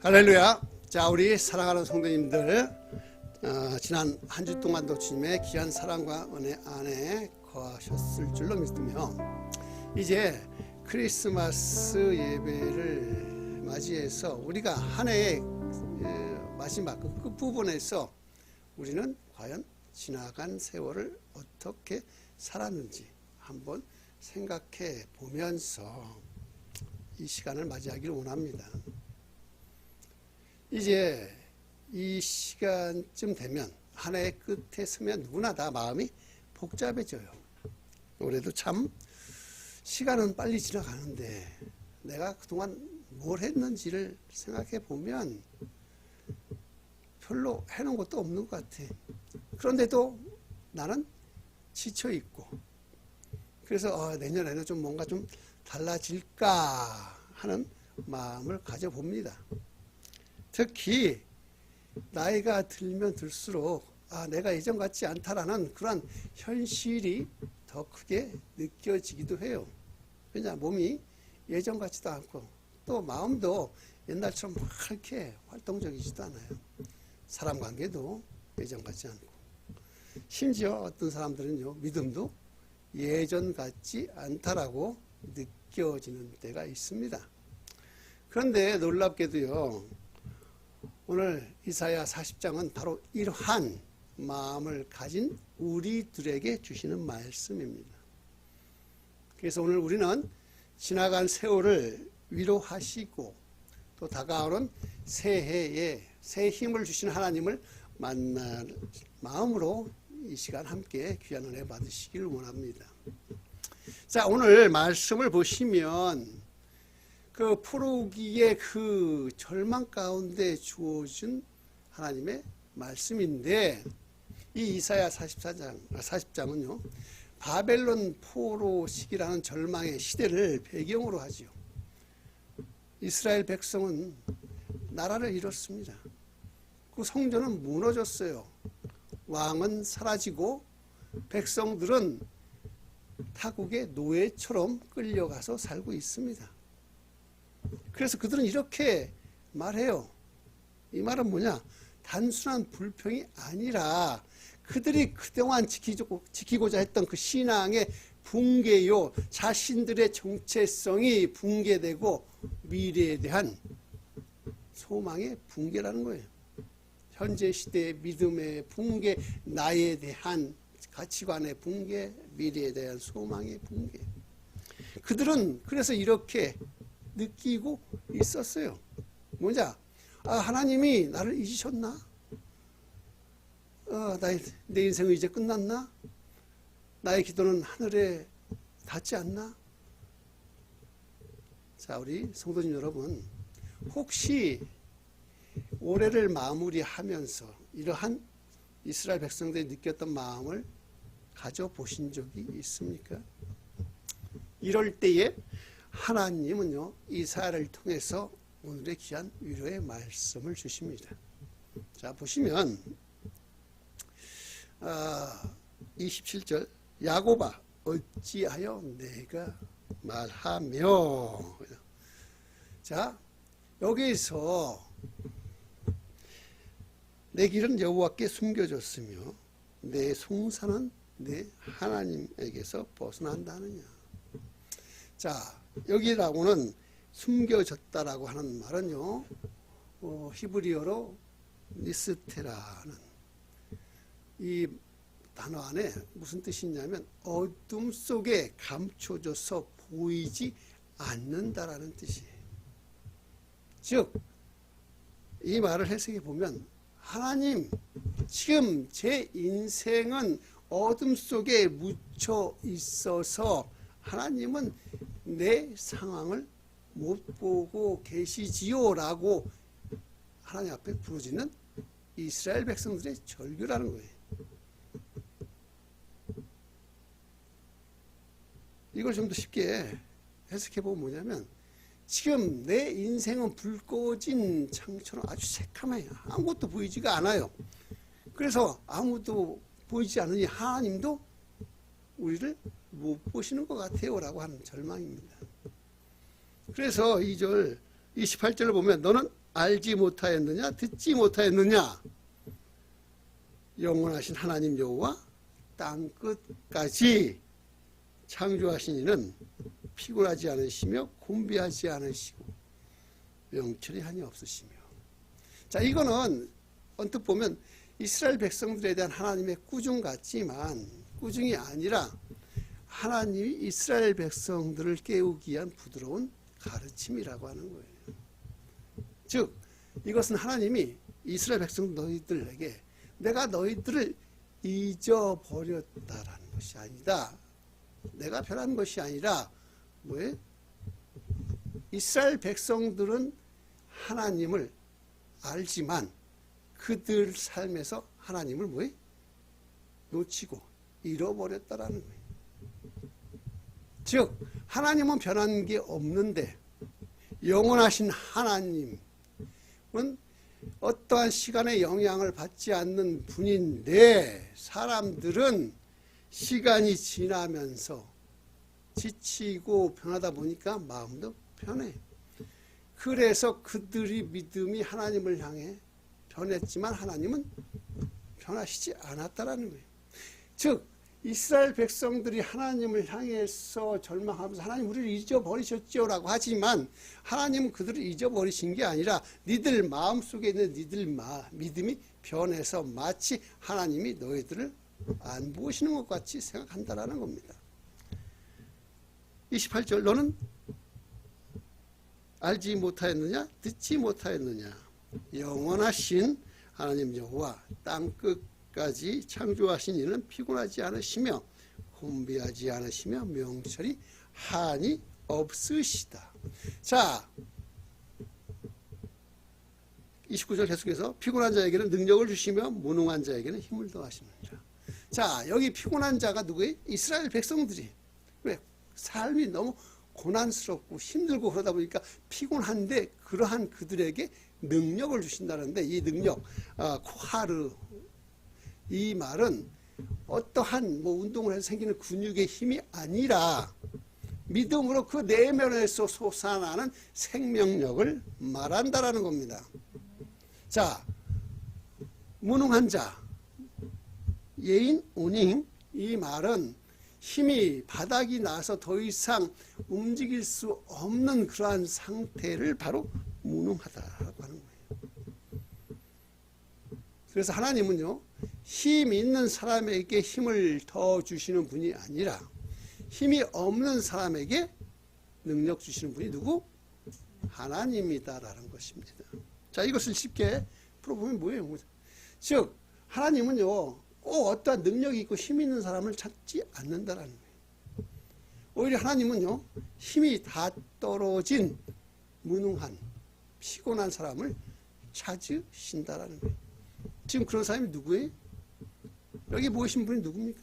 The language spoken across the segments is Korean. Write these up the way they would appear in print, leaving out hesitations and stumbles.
할렐루야. 자, 우리 사랑하는 성도님들, 지난 한 주 동안도 주님의 귀한 사랑과 은혜 안에 거하셨을 줄로 믿으며 이제 크리스마스 예배를 맞이해서 우리가 한 해의 마지막 그 끝부분에서 우리는 과연 지나간 세월을 어떻게 살았는지 한번 생각해 보면서 이 시간을 맞이하기를 원합니다. 이제 이 시간쯤 되면 한 해의 끝에 서면 누구나 다 마음이 복잡해져요. 올해도 참 시간은 빨리 지나가는데 내가 그동안 뭘 했는지를 생각해 보면 별로 해놓은 것도 없는 것 같아. 그런데도 나는 지쳐 있고, 그래서 내년에는 좀 뭔가 좀 달라질까 하는 마음을 가져봅니다. 특히 나이가 들면 들수록 내가 예전 같지 않다라는 그런 현실이 더 크게 느껴지기도 해요. 왜냐, 몸이 예전 같지도 않고 또 마음도 옛날처럼 막 이렇게 활동적이지도 않아요. 사람 관계도 예전 같지 않고, 심지어 어떤 사람들은요, 믿음도 예전 같지 않다라고 느껴지는 때가 있습니다. 그런데 놀랍게도요, 오늘 이사야 40장은 바로 이러한 마음을 가진 우리들에게 주시는 말씀입니다. 그래서 오늘 우리는 지나간 세월을 위로하시고 또 다가오는 새해에 새 힘을 주시는 하나님을 만날 마음으로 이 시간 함께 귀한 은혜 받으시길 원합니다. 자, 오늘 말씀을 보시면 그 포로기의 그 절망 가운데 주어진 하나님의 말씀인데, 이 이사야 40장은요 바벨론 포로 시기라는 절망의 시대를 배경으로 하지요. 이스라엘 백성은 나라를 잃었습니다. 그 성전은 무너졌어요. 왕은 사라지고 백성들은 타국의 노예처럼 끌려가서 살고 있습니다. 그래서 그들은 이렇게 말해요. 이 말은 뭐냐? 단순한 불평이 아니라 그들이 그동안 지키고자 했던 그 신앙의 붕괴요, 자신들의 정체성이 붕괴되고 미래에 대한 소망의 붕괴라는 거예요. 현재 시대의 믿음의 붕괴, 나에 대한 가치관의 붕괴, 미래에 대한 소망의 붕괴. 그들은 그래서 이렇게 느끼고 있었어요. 뭐냐? 하나님이 나를 잊으셨나? 내 인생은 이제 끝났나? 나의 기도는 하늘에 닿지 않나? 자, 우리 성도님 여러분, 혹시 올해를 마무리하면서 이러한 이스라엘 백성들이 느꼈던 마음을 가져보신 적이 있습니까? 이럴 때에 하나님은요, 이사야를 통해서 오늘의 귀한 위로의 말씀을 주십니다. 자, 보시면 27절, 야곱아 어찌하여 내가 말하며. 자, 여기서 내 길은 여호와께 숨겨졌으며 내 송사는 내 하나님에게서 벗어난다느냐. 자, 여기라고는 숨겨졌다라고 하는 말은요, 히브리어로 니스테라는 이 단어 안에 무슨 뜻이 있냐면 어둠 속에 감춰져서 보이지 않는다라는 뜻이에요. 즉, 이 말을 해석해 보면 하나님, 지금 제 인생은 어둠 속에 묻혀 있어서 하나님은 내 상황을 못 보고 계시지요 라고 하나님 앞에 부르짖는 이스라엘 백성들의 절규라는 거예요. 이걸 좀 더 쉽게 해석해보면 뭐냐면, 지금 내 인생은 불 꺼진 창처럼 아주 새카매요. 아무것도 보이지가 않아요. 그래서 아무도 보이지 않으니 하나님도 우리를 못 보시는 것 같아요 라고 하는 절망입니다. 그래서 2절 28절을 보면 너는 알지 못하였느냐 듣지 못하였느냐. 영원하신 하나님 여호와 땅끝까지 창조하신 이는 피곤하지 않으시며 곤비하지 않으시고 명철이 한이 없으시며. 자, 이거는 언뜻 보면 이스라엘 백성들에 대한 하나님의 꾸중 같지만 꾸중이 아니라 하나님이 이스라엘 백성들을 깨우기 위한 부드러운 가르침이라고 하는 거예요. 즉 이것은 하나님이 이스라엘 백성 너희들에게 내가 너희들을 잊어버렸다라는 것이 아니다. 내가 변한 것이 아니라 뭐예요? 이스라엘 백성들은 하나님을 알지만 그들 삶에서 하나님을 뭐예요? 놓치고 잃어버렸다라는 거예요. 즉 하나님은 변한 게 없는데 영원하신 하나님은 어떠한 시간의 영향을 받지 않는 분인데 사람들은 시간이 지나면서 지치고 변하다 보니까 마음도 변해. 그래서 그들이 믿음이 하나님을 향해 변했지만 하나님은 변하시지 않았다라는 거예요. 즉 이스라엘 백성들이 하나님을 향해서 절망하면서 하나님 우리를 잊어버리셨죠 라고 하지만 하나님은 그들을 잊어버리신 게 아니라 니들 마음속에 있는 니들 믿음이 변해서 마치 하나님이 너희들을 안 보시는 것 같이 생각한다라는 겁니다. 28절 너는 알지 못하였느냐 듣지 못하였느냐. 영원하신 하나님 여호와 땅끝까지 창조하신 이는 피곤하지 않으시며 곤비하지 않으시며 명철이 한이 없으시다. 자 29절 계속해서 피곤한 자에게는 능력을 주시며 무능한 자에게는 힘을 더하시는 자. 자 여기 피곤한 자가 누구예요? 이스라엘 백성들이. 왜? 삶이 너무 고난스럽고 힘들고 그러다 보니까 피곤한데 그러한 그들에게 능력을 주신다는데 이 능력 코하르 이 말은 어떠한 운동을 해서 생기는 근육의 힘이 아니라 믿음으로 그 내면에서 솟아나는 생명력을 말한다라는 겁니다. 자 무능한 자 예인 오닝 이 말은 힘이 바닥이 나서 더 이상 움직일 수 없는 그러한 상태를 바로 무능하다라고 하는 거예요. 그래서 하나님은요 힘 있는 사람에게 힘을 더 주시는 분이 아니라 힘이 없는 사람에게 능력 주시는 분이 누구? 하나님이다라는 것입니다. 자 이것을 쉽게 풀어보면 뭐예요? 즉 하나님은요 꼭 어떠한 능력이 있고 힘이 있는 사람을 찾지 않는다라는 거예요. 오히려 하나님은요 힘이 다 떨어진 무능한 피곤한 사람을 찾으신다라는 거예요. 지금 그런 사람이 누구예요? 여기 모이신 분이 누굽니까?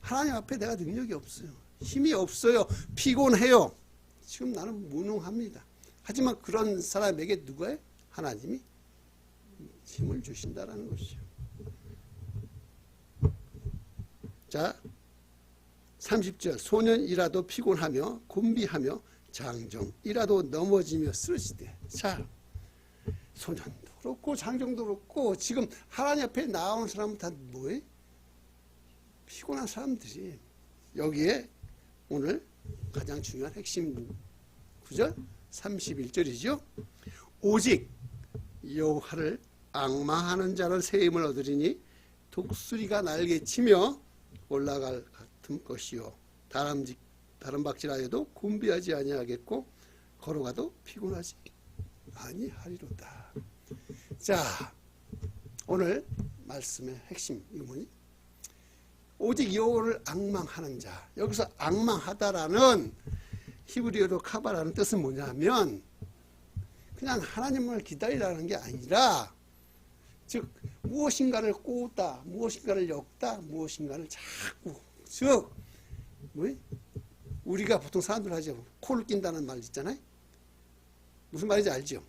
하나님 앞에 내가 능력이 없어요. 힘이 없어요. 피곤해요. 지금 나는 무능합니다. 하지만 그런 사람에게 누가요? 하나님이 힘을 주신다라는 것이죠. 자 30절 소년이라도 피곤하며 곤비하며 장정이라도 넘어지며 쓰러지되. 자 소년도 그렇고 장정도 그렇고 지금 하나님 앞에 나온 사람은 다 뭐예요? 피곤한 사람들이. 여기에 오늘 가장 중요한 핵심 구절 31절이죠. 오직 여호와를 앙망하는 자는 새 힘을 얻으리니 독수리가 날개치며 올라갈 같은 것이요 다름박질하여도 곤비하지 아니하겠고 걸어가도 피곤하지 아니하리로다. 자 오늘 말씀의 핵심 이거 뭐니? 오직 여호와를 앙망하는 자. 여기서 앙망하다라는 히브리어로 카바라는 뜻은 뭐냐면 그냥 하나님을 기다리라는 게 아니라 즉 무엇인가를 꽂다 무엇인가를 엮다 무엇인가를 자꾸 즉 뭐 우리가 보통 사람들 하죠. 코를 낀다는 말 있잖아요. 무슨 말인지 알죠?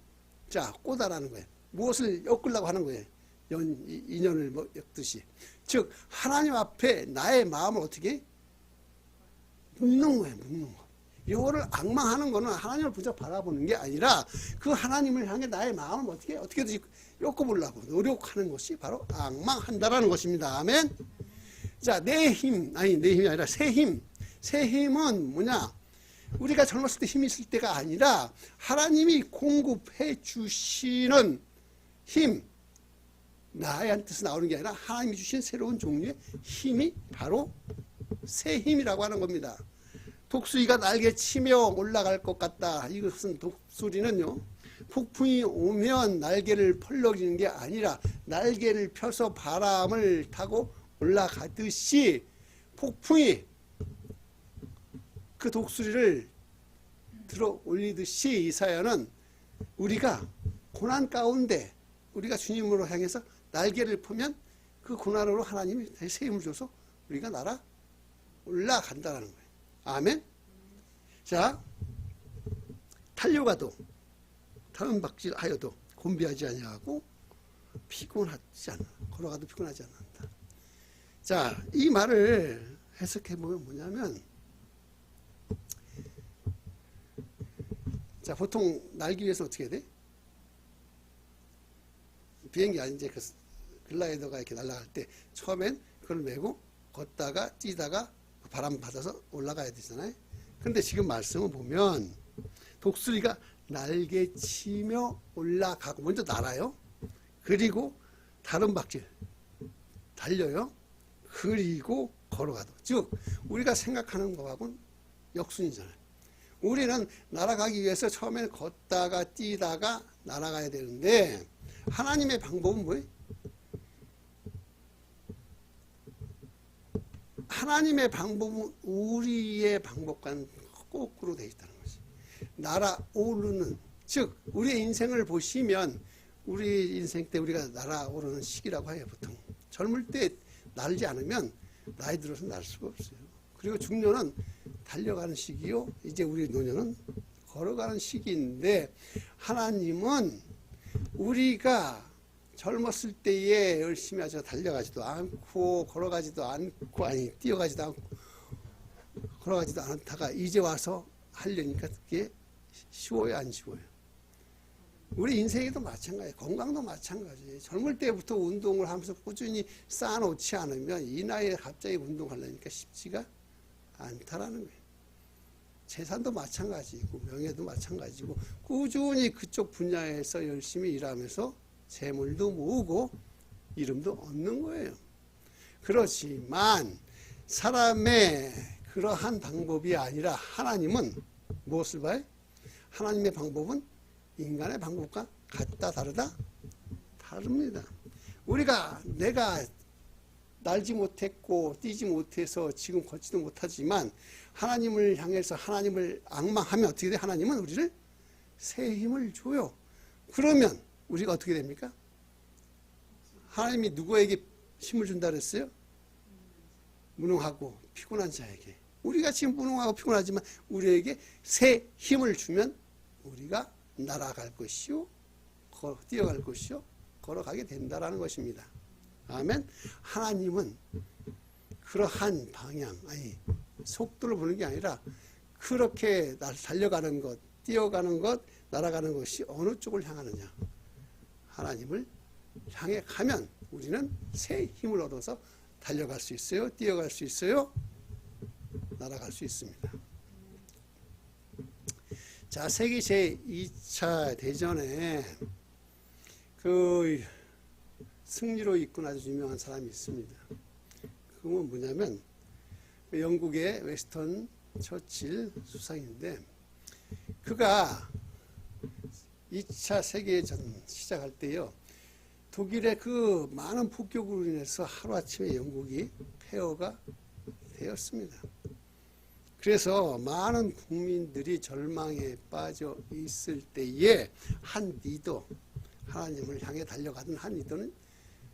자 꽂아라는 거예요. 무엇을 엮으려고 하는 거예요. 인연을 뭐 엮듯이. 즉 하나님 앞에 나의 마음을 어떻게 묶는 거예요. 묶는 거. 이거를 앙망하는 거는 하나님을 부쩍 바라보는 게 아니라 그 하나님을 향해 나의 마음을 어떻게든지 엮어보려고 노력하는 것이 바로 앙망한다라는 것입니다. 아멘. 자, 내 힘이 아니라 새 힘. 새 힘은 뭐냐? 우리가 젊었을 때 힘이 있을 때가 아니라 하나님이 공급해 주시는 힘. 나한테서 나오는 게 아니라 하나님이 주신 새로운 종류의 힘이 바로 새 힘이라고 하는 겁니다. 독수리가 날개 치며 올라갈 것 같다. 이것은 독수리는요, 폭풍이 오면 날개를 펄럭이는 게 아니라 날개를 펴서 바람을 타고 올라가듯이 폭풍이 그 독수리를 들어 올리듯이 이사야는 우리가 고난 가운데 우리가 주님으로 향해서 날개를 펴면 그 고난으로 하나님이 새 힘을 줘서 우리가 날아 올라간다는 거예요. 아멘. 자, 달려가도 다른 박질하여도 곤비하지 아니하고 피곤하지 않아. 걸어가도 피곤하지 않는다. 자, 이 말을 해석해 보면 뭐냐면, 자, 보통 날기 위해서 어떻게 해야 돼? 비행기 아니, 이제 그 글라이더가 이렇게 날아갈 때 처음엔 그걸 메고 걷다가 뛰다가 바람 받아서 올라가야 되잖아요. 근데 지금 말씀을 보면 독수리가 날개 치며 올라가고 먼저 날아요. 그리고 다른 박질 달려요. 그리고 걸어가도. 즉 우리가 생각하는 거하고는 역순이잖아요. 우리는 날아가기 위해서 처음에는 걷다가 뛰다가 날아가야 되는데 하나님의 방법은 뭐예요? 하나님의 방법은 우리의 방법과는 거꾸로 되어 있다는 것이. 날아오르는, 즉 우리의 인생을 보시면 우리 인생 때 우리가 날아오르는 시기라고 해요. 보통 젊을 때 날지 않으면 나이 들어서 날 수가 없어요. 그리고 중년은 달려가는 시기요, 이제 우리 노년은 걸어가는 시기인데 하나님은 우리가 젊었을 때에 열심히 하죠. 달려가지도 않고 걸어가지도 않고 뛰어가지도 않고 걸어가지도 않다가 이제 와서 하려니까 그게 쉬워요, 안 쉬워요? 우리 인생에도 마찬가지예요. 건강도 마찬가지예요. 젊을 때부터 운동을 하면서 꾸준히 쌓아놓지 않으면 이 나이에 갑자기 운동하려니까 쉽지가 않다라는 거예요. 재산도 마찬가지고 명예도 마찬가지고 꾸준히 그쪽 분야에서 열심히 일하면서 재물도 모으고 이름도 얻는 거예요. 그렇지만 사람의 그러한 방법이 아니라 하나님은 무엇을 봐요? 하나님의 방법은 인간의 방법과 같다 다르다? 다릅니다. 내가 날지 못했고 뛰지 못해서 지금 걷지도 못하지만 하나님을 향해서 하나님을 앙망하면 어떻게 돼? 하나님은 우리를 새 힘을 줘요. 그러면 우리가 어떻게 됩니까? 하나님이 누구에게 힘을 준다 그랬어요? 무능하고 피곤한 자에게. 우리가 지금 무능하고 피곤하지만 우리에게 새 힘을 주면 우리가 날아갈 것이요, 뛰어갈 것이요, 걸어가게 된다라는 것입니다. 아멘. 하나님은 그러한 방향, 속도를 보는 게 아니라 그렇게 달려가는 것, 뛰어가는 것, 날아가는 것이 어느 쪽을 향하느냐. 하나님을 향해 가면 우리는 새 힘을 얻어서 달려갈 수 있어요, 뛰어갈 수 있어요, 날아갈 수 있습니다. 자, 세계 제2차 대전에 그 승리로 이끈 아주 유명한 사람이 있습니다. 그건 뭐냐면 영국의 웨스턴 처칠 수상인데, 그가 2차 세계대전 시작할 때요, 독일의 그 많은 폭격으로 인해서 하루아침에 영국이 폐허가 되었습니다. 그래서 많은 국민들이 절망에 빠져 있을 때에 한 리더, 하나님을 향해 달려가던 한 리더는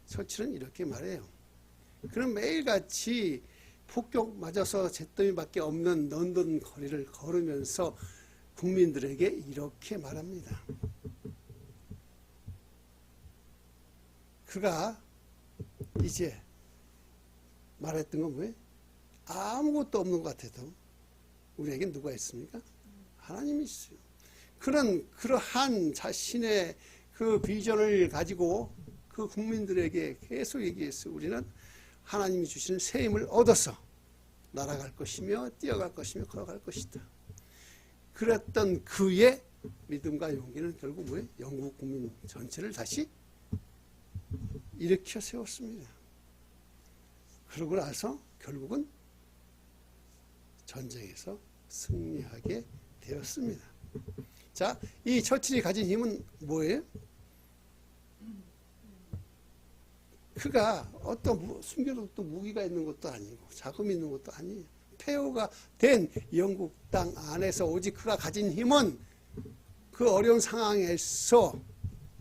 처칠은 이렇게 말해요. 그는 매일같이 폭격 맞아서 잿더미밖에 없는 런던 거리를 걸으면서 국민들에게 이렇게 말합니다. 그가 이제 말했던 건 뭐예요? 아무것도 없는 것 같아도 우리에겐 누가 있습니까? 하나님이 있어요. 그는 그러한 자신의 그 비전을 가지고 그 국민들에게 계속 얘기했어요. 우리는 하나님이 주시는 새 힘을 얻어서 날아갈 것이며 뛰어갈 것이며 걸어갈 것이다. 그랬던 그의 믿음과 용기는 결국 뭐예요? 영국 국민 전체를 다시 일으켜 세웠습니다. 그러고 나서 결국은 전쟁에서 승리하게 되었습니다. 자, 이 처칠이 가진 힘은 뭐예요? 그가 어떤 숨겨뒀던 무기가 있는 것도 아니고 자금이 있는 것도 아니에요. 폐허가 된 영국 땅 안에서 오직 그가 가진 힘은 그 어려운 상황에서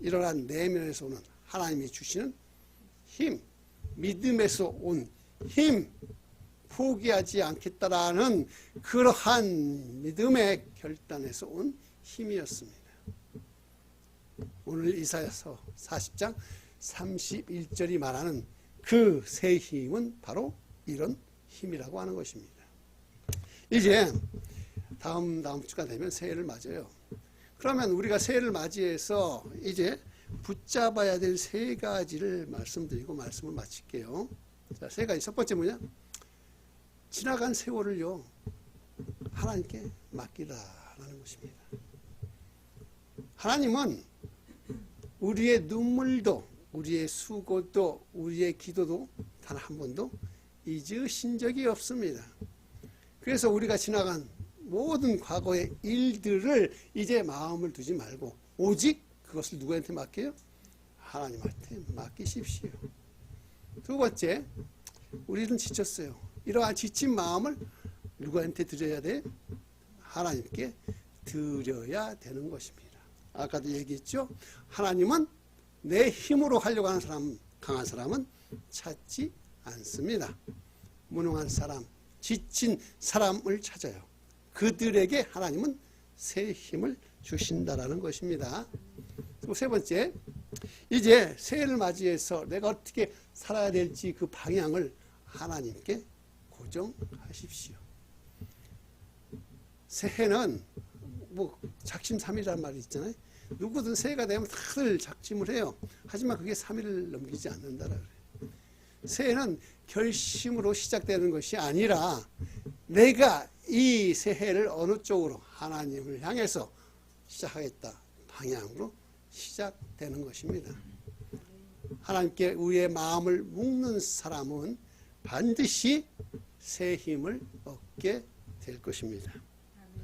일어난 내면에서 오는 하나님이 주시는 힘, 믿음에서 온 힘, 포기하지 않겠다라는 그러한 믿음의 결단에서 온 힘이었습니다. 오늘 이사야서 40장 31절이 말하는 그 새 힘은 바로 이런 힘이라고 하는 것입니다. 이제 다음 주가 되면 새해를 맞아요. 그러면 우리가 새해를 맞이해서 이제 붙잡아야 될 세 가지를 말씀드리고 말씀을 마칠게요. 자, 세 가지. 첫 번째 뭐냐? 지나간 세월을요, 하나님께 맡기라라는 것입니다. 하나님은 우리의 눈물도, 우리의 수고도, 우리의 기도도 단 한 번도 잊으신 적이 없습니다. 그래서 우리가 지나간 모든 과거의 일들을 이제 마음을 두지 말고 오직 그것을 누구한테 맡겨요? 하나님한테 맡기십시오. 두 번째, 우리는 지쳤어요. 이러한 지친 마음을 누구한테 드려야 돼? 하나님께 드려야 되는 것입니다. 아까도 얘기했죠? 하나님은 내 힘으로 하려고 하는 사람, 강한 사람은 찾지 않습니다. 무능한 사람, 지친 사람을 찾아요. 그들에게 하나님은 새 힘을 주신다라는 것입니다. 그리고 세 번째, 이제 새해를 맞이해서 내가 어떻게 살아야 될지 그 방향을 하나님께 고정하십시오. 새해는 뭐 작심삼일이라는 말이 있잖아요. 누구든 새해가 되면 다들 작심을 해요. 하지만 그게 3일을 넘기지 않는다라 그래요. 새해는 결심으로 시작되는 것이 아니라 내가 이 새해를 어느 쪽으로 하나님을 향해서 시작하겠다 방향으로 시작되는 것입니다. 하나님께 우리의 마음을 묶는 사람은 반드시 새 힘을 얻게 될 것입니다.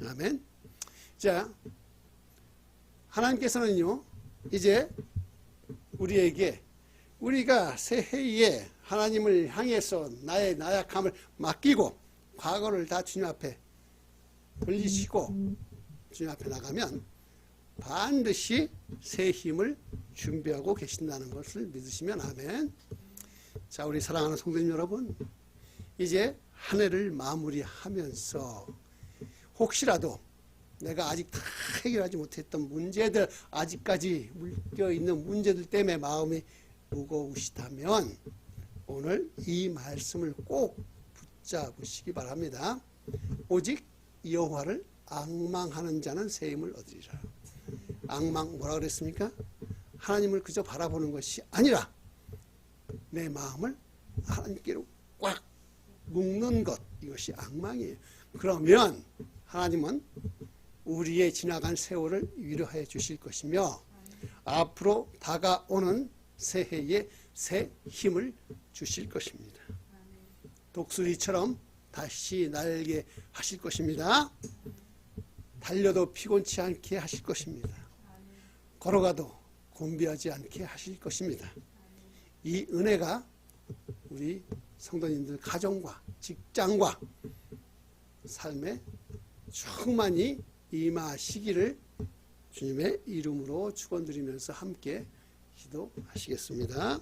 아멘. 자, 하나님께서는요, 이제 우리에게 우리가 새해에 하나님을 향해서 나의 나약함을 맡기고 과거를 다 주님 앞에 돌리시고 주님 앞에 나가면 반드시 새 힘을 준비하고 계신다는 것을 믿으시면 아멘. 자, 우리 사랑하는 성도님 여러분, 이제 한 해를 마무리하면서 혹시라도 내가 아직 다 해결하지 못했던 문제들, 아직까지 묶여있는 문제들 때문에 마음이 무거우시다면 오늘 이 말씀을 꼭 붙잡으시기 바랍니다. 오직 여호와를 앙망하는 자는 새 힘을 얻으리라. 앙망 뭐라 그랬습니까? 하나님을 그저 바라보는 것이 아니라 내 마음을 하나님께로 꽉 묶는 것, 이것이 앙망이에요. 그러면 하나님은 우리의 지나간 세월을 위로해 주실 것이며 앞으로 다가오는 새해에 새 힘을 주실 것입니다. 독수리처럼 다시 날게 하실 것입니다. 달려도 피곤치 않게 하실 것입니다. 걸어가도 곤비하지 않게 하실 것입니다. 이 은혜가 우리 성도님들 가정과 직장과 삶에 충만히 임하시기를 주님의 이름으로 축원드리면서 함께 기도하시겠습니다.